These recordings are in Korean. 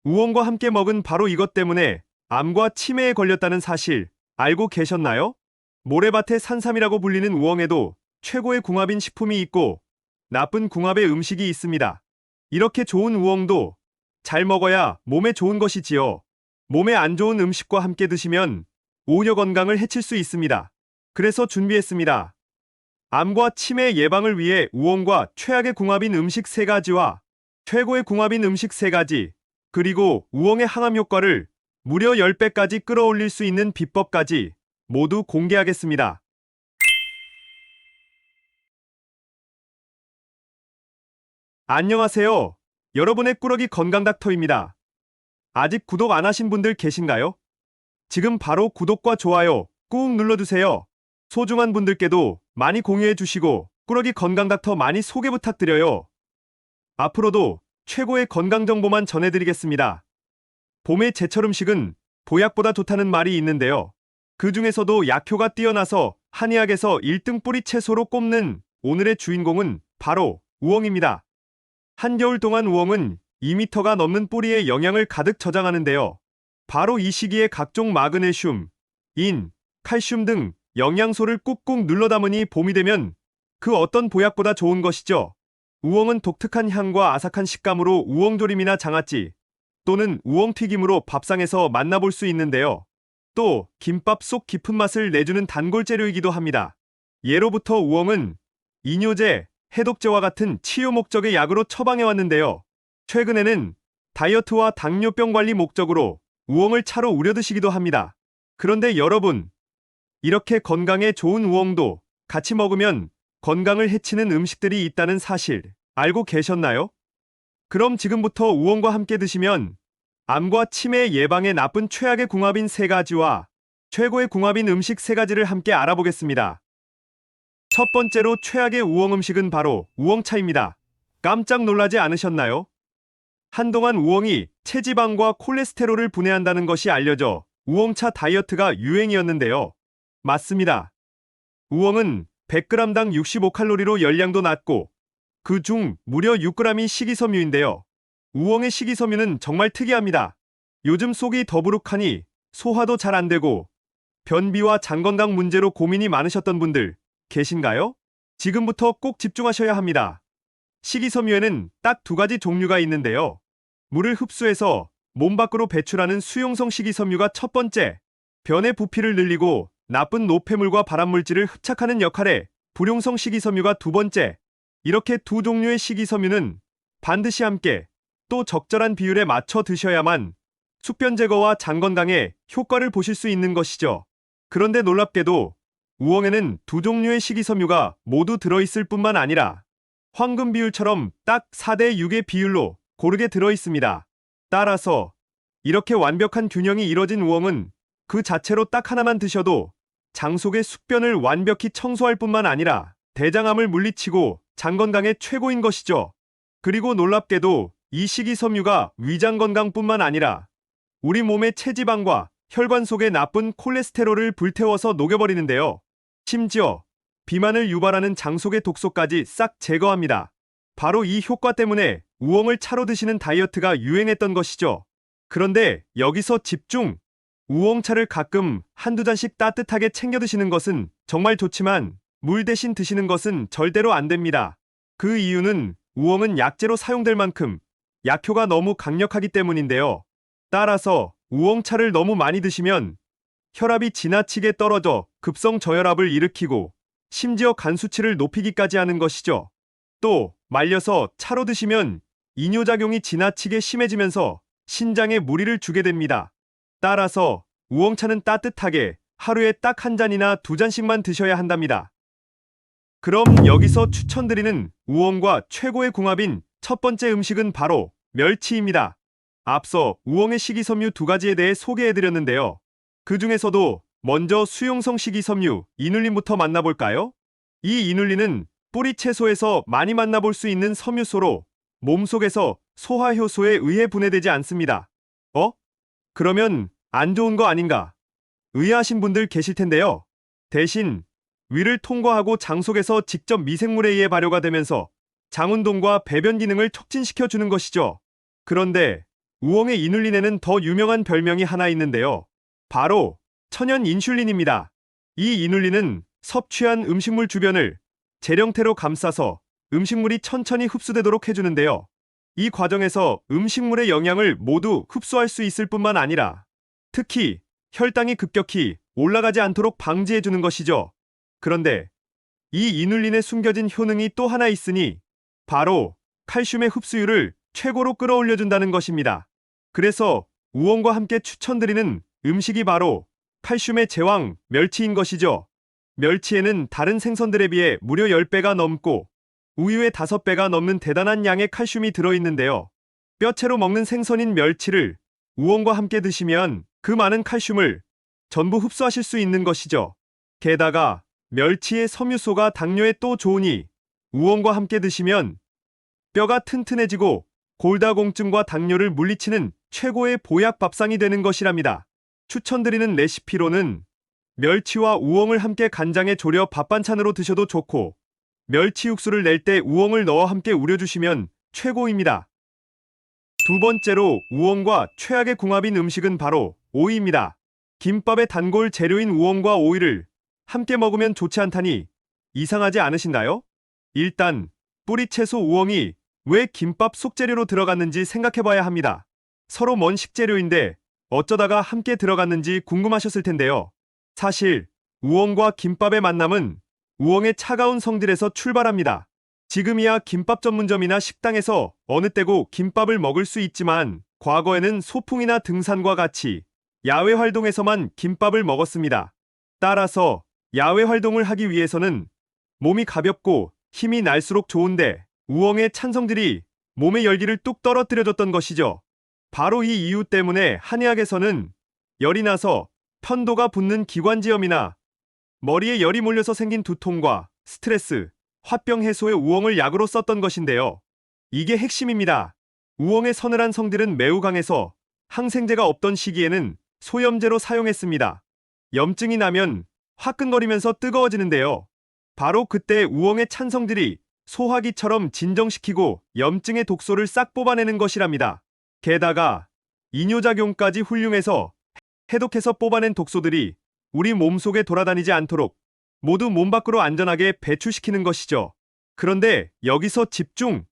우엉과 함께 먹은 바로 이것 때문에 암과 치매에 걸렸다는 사실 알고 계셨나요? 모래밭의 산삼이라고 불리는 우엉에도 최고의 궁합인 식품이 있고 나쁜 궁합의 음식이 있습니다. 이렇게 좋은 우엉도 잘 먹어야 몸에 좋은 것이지요. 몸에 안 좋은 음식과 함께 드시면 오히려 건강을 해칠 수 있습니다. 그래서 준비했습니다. 암과 치매 예방을 위해 우엉과 최악의 궁합인 음식 3가지와 최고의 궁합인 음식 3가지, 그리고 우엉의 항암 효과를 무려 10배까지 끌어올릴 수 있는 비법까지 모두 공개하겠습니다. 안녕하세요. 여러분의 꾸러기 건강닥터입니다. 아직 구독 안 하신 분들 계신가요? 지금 바로 구독과 좋아요 꾹 눌러주세요. 소중한 분들께도 많이 공유해 주시고 꾸러기 건강닥터 많이 소개 부탁드려요. 앞으로도 최고의 건강 정보만 전해드리겠습니다. 봄의 제철 음식은 보약보다 좋다는 말이 있는데요. 그 중에서도 약효가 뛰어나서 한의학에서 1등 뿌리 채소로 꼽는 오늘의 주인공은 바로 우엉입니다. 한겨울 동안 우엉은 2m가 넘는 뿌리에 영양을 가득 저장하는데요. 바로 이 시기에 각종 마그네슘, 인, 칼슘 등 영양소를 꾹꾹 눌러 담으니 봄이 되면 그 어떤 보약보다 좋은 것이죠. 우엉은 독특한 향과 아삭한 식감으로 우엉조림이나 장아찌 또는 우엉튀김으로 밥상에서 만나볼 수 있는데요. 또 김밥 속 깊은 맛을 내주는 단골 재료이기도 합니다. 예로부터 우엉은 이뇨제, 해독제와 같은 치유 목적의 약으로 처방해왔는데요. 최근에는 다이어트와 당뇨병 관리 목적으로 우엉을 차로 우려 드시기도 합니다. 그런데 여러분, 이렇게 건강에 좋은 우엉도 같이 먹으면 건강을 해치는 음식들이 있다는 사실 알고 계셨나요? 그럼 지금부터 우엉과 함께 드시면 암과 치매 예방에 나쁜 최악의 궁합인 3가지와 최고의 궁합인 음식 3가지를 함께 알아보겠습니다. 첫 번째로 최악의 우엉 음식은 바로 우엉차입니다. 깜짝 놀라지 않으셨나요? 한동안 우엉이 체지방과 콜레스테롤을 분해한다는 것이 알려져 우엉차 다이어트가 유행이었는데요. 맞습니다. 우엉은 100g당 65칼로리로 열량도 낮고 그 중 무려 6g이 식이섬유인데요. 우엉의 식이섬유는 정말 특이합니다. 요즘 속이 더부룩하니 소화도 잘 안 되고 변비와 장 건강 문제로 고민이 많으셨던 분들 계신가요? 지금부터 꼭 집중하셔야 합니다. 식이섬유에는 딱 2가지 종류가 있는데요. 물을 흡수해서 몸 밖으로 배출하는 수용성 식이섬유가 첫 번째, 변의 부피를 늘리고 나쁜 노폐물과 발암물질을 흡착하는 역할의 불용성 식이섬유가 2번째. 이렇게 2종류의 식이섬유는 반드시 함께 또 적절한 비율에 맞춰 드셔야만 숙변 제거와 장 건강에 효과를 보실 수 있는 것이죠. 그런데 놀랍게도 우엉에는 2종류의 식이섬유가 모두 들어있을 뿐만 아니라 황금 비율처럼 딱 4대6의 비율로 고르게 들어있습니다. 따라서 이렇게 완벽한 균형이 이뤄진 우엉은 그 자체로 딱 하나만 드셔도 장 속의 숙변을 완벽히 청소할 뿐만 아니라 대장암을 물리치고 장 건강에 최고인 것이죠. 그리고 놀랍게도 이 식이섬유가 위장 건강뿐만 아니라 우리 몸의 체지방과 혈관 속의 나쁜 콜레스테롤을 불태워서 녹여버리는데요. 심지어 비만을 유발하는 장 속의 독소까지 싹 제거합니다. 바로 이 효과 때문에 우엉을 차로 드시는 다이어트가 유행했던 것이죠. 그런데 여기서 집중! 우엉차를 가끔 한두 잔씩 따뜻하게 챙겨 드시는 것은 정말 좋지만 물 대신 드시는 것은 절대로 안 됩니다. 그 이유는 우엉은 약재로 사용될 만큼 약효가 너무 강력하기 때문인데요. 따라서 우엉차를 너무 많이 드시면 혈압이 지나치게 떨어져 급성 저혈압을 일으키고 심지어 간 수치를 높이기까지 하는 것이죠. 또 말려서 차로 드시면 이뇨작용이 지나치게 심해지면서 신장에 무리를 주게 됩니다. 따라서 우엉차는 따뜻하게 하루에 딱 1잔이나 2잔씩만 드셔야 한답니다. 그럼 여기서 추천드리는 우엉과 최고의 궁합인 첫 번째 음식은 바로 멸치입니다. 앞서 우엉의 식이섬유 2가지에 대해 소개해드렸는데요. 그 중에서도 먼저 수용성 식이섬유 이눌린부터 만나볼까요? 이 이눌린은 뿌리 채소에서 많이 만나볼 수 있는 섬유소로 몸속에서 소화효소에 의해 분해되지 않습니다. 그러면 안 좋은 거 아닌가? 의아하신 분들 계실 텐데요. 대신 위를 통과하고 장 속에서 직접 미생물에 의해 발효가 되면서 장 운동과 배변 기능을 촉진시켜 주는 것이죠. 그런데 우엉의 이눌린에는 더 유명한 별명이 하나 있는데요. 바로 천연 인슐린입니다. 이 이눌린은 섭취한 음식물 주변을 재령태로 감싸서 음식물이 천천히 흡수되도록 해주는데요. 이 과정에서 음식물의 영양을 모두 흡수할 수 있을 뿐만 아니라 특히 혈당이 급격히 올라가지 않도록 방지해주는 것이죠. 그런데 이 이눌린에 숨겨진 효능이 또 하나 있으니 바로 칼슘의 흡수율을 최고로 끌어올려준다는 것입니다. 그래서 우엉과 함께 추천드리는 음식이 바로 칼슘의 제왕 멸치인 것이죠. 멸치에는 다른 생선들에 비해 무려 10배가 넘고 우유의 5배가 넘는 대단한 양의 칼슘이 들어있는데요. 뼈채로 먹는 생선인 멸치를 우엉과 함께 드시면 그 많은 칼슘을 전부 흡수하실 수 있는 것이죠. 게다가 멸치의 섬유소가 당뇨에 또 좋으니 우엉과 함께 드시면 뼈가 튼튼해지고 골다공증과 당뇨를 물리치는 최고의 보약 밥상이 되는 것이랍니다. 추천드리는 레시피로는 멸치와 우엉을 함께 간장에 졸여 밥반찬으로 드셔도 좋고 멸치 육수를 낼 때 우엉을 넣어 함께 우려주시면 최고입니다. 두 번째로 우엉과 최악의 궁합인 음식은 바로 오이입니다. 김밥의 단골 재료인 우엉과 오이를 함께 먹으면 좋지 않다니 이상하지 않으신가요? 일단 뿌리채소 우엉이 왜 김밥 속재료로 들어갔는지 생각해봐야 합니다. 서로 먼 식재료인데 어쩌다가 함께 들어갔는지 궁금하셨을 텐데요. 사실 우엉과 김밥의 만남은 우엉의 차가운 성질에서 출발합니다. 지금이야 김밥 전문점이나 식당에서 어느 때고 김밥을 먹을 수 있지만 과거에는 소풍이나 등산과 같이 야외 활동에서만 김밥을 먹었습니다. 따라서 야외 활동을 하기 위해서는 몸이 가볍고 힘이 날수록 좋은데 우엉의 찬성질이 몸의 열기를 뚝 떨어뜨려줬던 것이죠. 바로 이 이유 때문에 한의학에서는 열이 나서 편도가 붓는 기관지염이나 머리에 열이 몰려서 생긴 두통과 스트레스, 화병 해소에 우엉을 약으로 썼던 것인데요. 이게 핵심입니다. 우엉의 서늘한 성질은 매우 강해서 항생제가 없던 시기에는 소염제로 사용했습니다. 염증이 나면 화끈거리면서 뜨거워지는데요. 바로 그때 우엉의 찬성질이 소화기처럼 진정시키고 염증의 독소를 싹 뽑아내는 것이랍니다. 게다가 이뇨작용까지 훌륭해서 해독해서 뽑아낸 독소들이 우리 몸속에 돌아다니지 않도록 모두 몸 밖으로 안전하게 배출시키는 것이죠. 그런데 여기서 집중!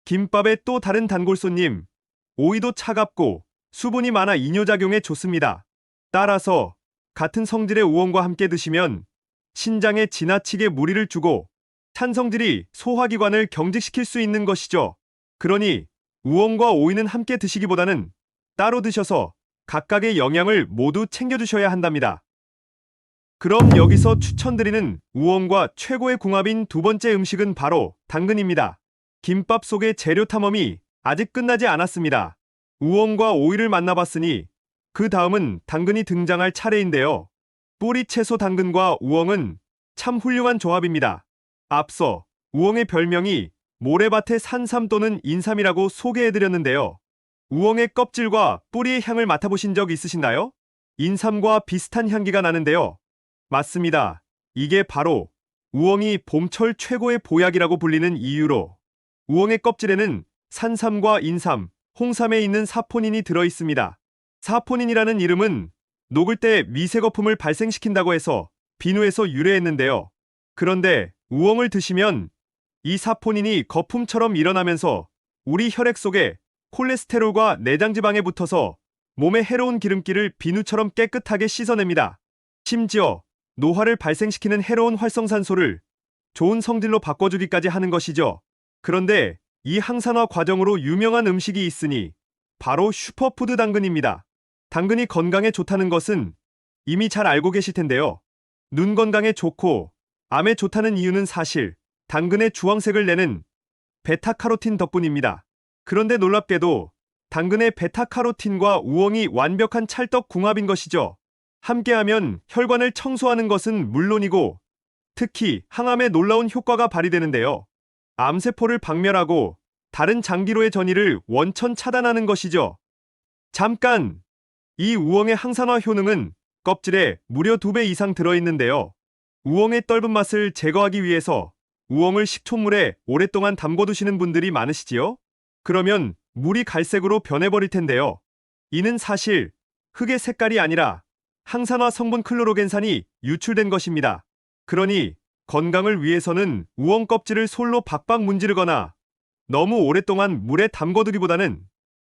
김밥의 또 다른 단골 손님, 오이도 차갑고 수분이 많아 이뇨작용에 좋습니다. 따라서 같은 성질의 우엉과 함께 드시면 신장에 지나치게 무리를 주고 찬성질이 소화기관을 경직시킬 수 있는 것이죠. 그러니 우엉과 오이는 함께 드시기보다는 따로 드셔서 각각의 영양을 모두 챙겨주셔야 한답니다. 그럼 여기서 추천드리는 우엉과 최고의 궁합인 두 번째 음식은 바로 당근입니다. 김밥 속의 재료 탐험이 아직 끝나지 않았습니다. 우엉과 오이를 만나봤으니 그 다음은 당근이 등장할 차례인데요. 뿌리 채소 당근과 우엉은 참 훌륭한 조합입니다. 앞서 우엉의 별명이 모래밭의 산삼 또는 인삼이라고 소개해드렸는데요. 우엉의 껍질과 뿌리의 향을 맡아보신 적 있으신가요? 인삼과 비슷한 향기가 나는데요. 맞습니다. 이게 바로 우엉이 봄철 최고의 보약이라고 불리는 이유로 우엉의 껍질에는 산삼과 인삼, 홍삼에 있는 사포닌이 들어있습니다. 사포닌이라는 이름은 녹을 때 미세거품을 발생시킨다고 해서 비누에서 유래했는데요. 그런데 우엉을 드시면 이 사포닌이 거품처럼 일어나면서 우리 혈액 속에 콜레스테롤과 내장지방에 붙어서 몸의 해로운 기름기를 비누처럼 깨끗하게 씻어냅니다. 심지어 노화를 발생시키는 해로운 활성산소를 좋은 성질로 바꿔주기까지 하는 것이죠. 그런데 이 항산화 과정으로 유명한 음식이 있으니 바로 슈퍼푸드 당근입니다. 당근이 건강에 좋다는 것은 이미 잘 알고 계실 텐데요. 눈 건강에 좋고 암에 좋다는 이유는 사실 당근의 주황색을 내는 베타카로틴 덕분입니다. 그런데 놀랍게도 당근의 베타카로틴과 우엉이 완벽한 찰떡 궁합인 것이죠. 함께하면 혈관을 청소하는 것은 물론이고 특히 항암에 놀라운 효과가 발휘되는데요. 암세포를 박멸하고 다른 장기로의 전이를 원천 차단하는 것이죠. 잠깐! 이 우엉의 항산화 효능은 껍질에 무려 2배 이상 들어있는데요. 우엉의 떫은 맛을 제거하기 위해서 우엉을 식초물에 오랫동안 담궈두시는 분들이 많으시지요? 그러면 물이 갈색으로 변해버릴 텐데요. 이는 사실 흙의 색깔이 아니라 항산화 성분 클로로겐산이 유출된 것입니다. 그러니 건강을 위해서는 우엉 껍질을 솔로 박박 문지르거나 너무 오랫동안 물에 담궈두기보다는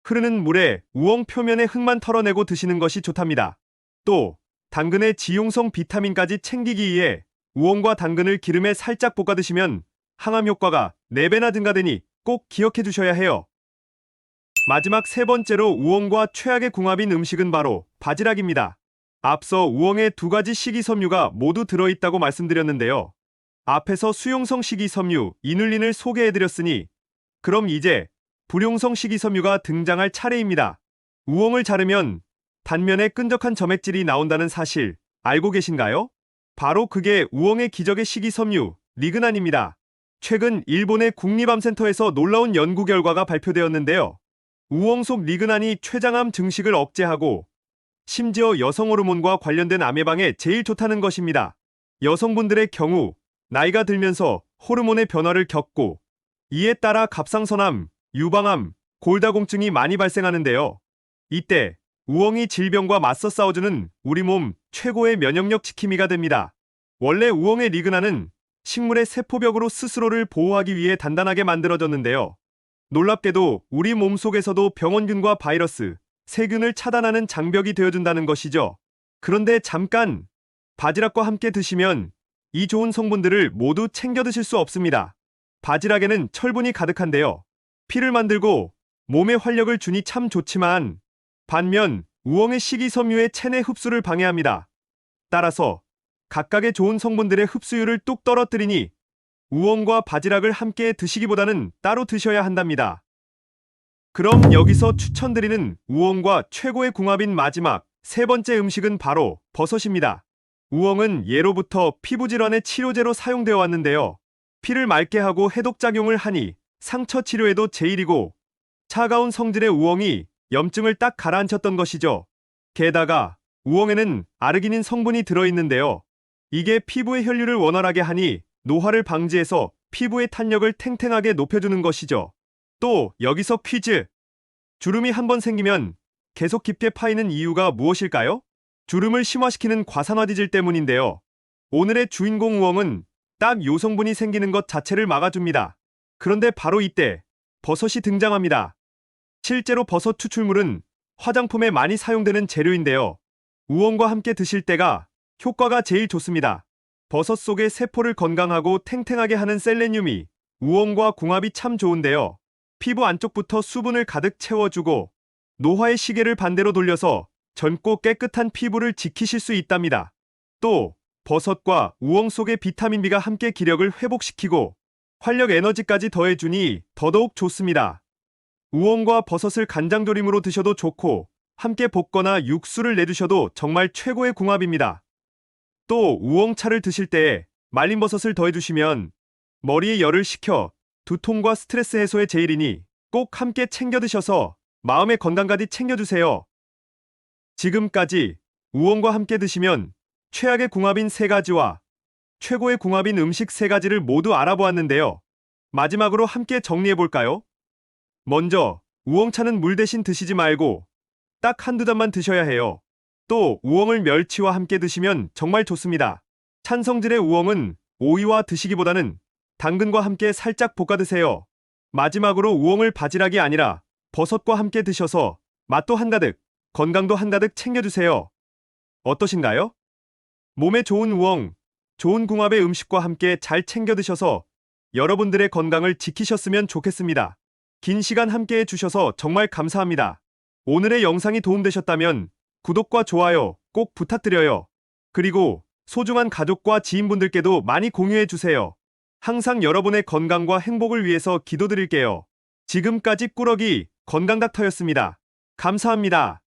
흐르는 물에 우엉 표면의 흙만 털어내고 드시는 것이 좋답니다. 또 당근의 지용성 비타민까지 챙기기 위해 우엉과 당근을 기름에 살짝 볶아 드시면 항암 효과가 4배나 증가되니 꼭 기억해 두셔야 해요. 마지막 세 번째로 우엉과 최악의 궁합인 음식은 바로 바지락입니다. 앞서 우엉에 2가지 식이섬유가 모두 들어있다고 말씀드렸는데요. 앞에서 수용성 식이섬유 이눌린을 소개해드렸으니 그럼 이제 불용성 식이섬유가 등장할 차례입니다. 우엉을 자르면 단면에 끈적한 점액질이 나온다는 사실 알고 계신가요? 바로 그게 우엉의 기적의 식이섬유 리그난입니다. 최근 일본의 국립암센터에서 놀라운 연구 결과가 발표되었는데요. 우엉 속 리그난이 췌장암 증식을 억제하고 심지어 여성 호르몬과 관련된 암 예방에 제일 좋다는 것입니다. 여성분들의 경우 나이가 들면서 호르몬의 변화를 겪고 이에 따라 갑상선암, 유방암, 골다공증이 많이 발생하는데요. 이때 우엉이 질병과 맞서 싸워주는 우리 몸 최고의 면역력 지킴이가 됩니다. 원래 우엉의 리그난은 식물의 세포벽으로 스스로를 보호하기 위해 단단하게 만들어졌는데요. 놀랍게도 우리 몸속에서도 병원균과 바이러스, 세균을 차단하는 장벽이 되어준다는 것이죠. 그런데 잠깐! 바지락과 함께 드시면 이 좋은 성분들을 모두 챙겨 드실 수 없습니다. 바지락에는 철분이 가득한데요. 피를 만들고 몸에 활력을 주니 참 좋지만 반면 우엉의 식이섬유의 체내 흡수를 방해합니다. 따라서 각각의 좋은 성분들의 흡수율을 뚝 떨어뜨리니 우엉과 바지락을 함께 드시기보다는 따로 드셔야 한답니다. 그럼 여기서 추천드리는 우엉과 최고의 궁합인 마지막 세 번째 음식은 바로 버섯입니다. 우엉은 예로부터 피부질환의 치료제로 사용되어 왔는데요. 피를 맑게 하고 해독작용을 하니 상처 치료에도 제일이고 차가운 성질의 우엉이 염증을 딱 가라앉혔던 것이죠. 게다가 우엉에는 아르기닌 성분이 들어있는데요. 이게 피부의 혈류를 원활하게 하니 노화를 방지해서 피부의 탄력을 탱탱하게 높여주는 것이죠. 또 여기서 퀴즈! 주름이 한번 생기면 계속 깊게 파이는 이유가 무엇일까요? 주름을 심화시키는 과산화디질 때문인데요. 오늘의 주인공 우엉은 딱 요 성분이 생기는 것 자체를 막아줍니다. 그런데 바로 이때 버섯이 등장합니다. 실제로 버섯 추출물은 화장품에 많이 사용되는 재료인데요. 우엉과 함께 드실 때가 효과가 제일 좋습니다. 버섯 속의 세포를 건강하고 탱탱하게 하는 셀레늄이 우엉과 궁합이 참 좋은데요. 피부 안쪽부터 수분을 가득 채워주고 노화의 시계를 반대로 돌려서 젊고 깨끗한 피부를 지키실 수 있답니다. 또 버섯과 우엉 속의 비타민 B가 함께 기력을 회복시키고 활력 에너지까지 더해주니 더더욱 좋습니다. 우엉과 버섯을 간장조림으로 드셔도 좋고 함께 볶거나 육수를 내주셔도 정말 최고의 궁합입니다. 또 우엉차를 드실 때 말린 버섯을 더해주시면 머리에 열을 식혀 두통과 스트레스 해소에 제일이니 꼭 함께 챙겨 드셔서 마음의 건강까지 챙겨주세요. 지금까지 우엉과 함께 드시면 최악의 궁합인 3가지와 최고의 궁합인 음식 3가지를 모두 알아보았는데요. 마지막으로 함께 정리해볼까요? 먼저 우엉차는 물 대신 드시지 말고 딱 한두 잔만 드셔야 해요. 또 우엉을 멸치와 함께 드시면 정말 좋습니다. 찬 성질의 우엉은 오이와 드시기보다는 당근과 함께 살짝 볶아 드세요. 마지막으로 우엉을 바지락이 아니라 버섯과 함께 드셔서 맛도 한가득, 건강도 한가득 챙겨주세요. 어떠신가요? 몸에 좋은 우엉, 좋은 궁합의 음식과 함께 잘 챙겨 드셔서 여러분들의 건강을 지키셨으면 좋겠습니다. 긴 시간 함께 해주셔서 정말 감사합니다. 오늘의 영상이 도움되셨다면 구독과 좋아요 꼭 부탁드려요. 그리고 소중한 가족과 지인분들께도 많이 공유해주세요. 항상 여러분의 건강과 행복을 위해서 기도드릴게요. 지금까지 꾸러기 건강닥터였습니다. 감사합니다.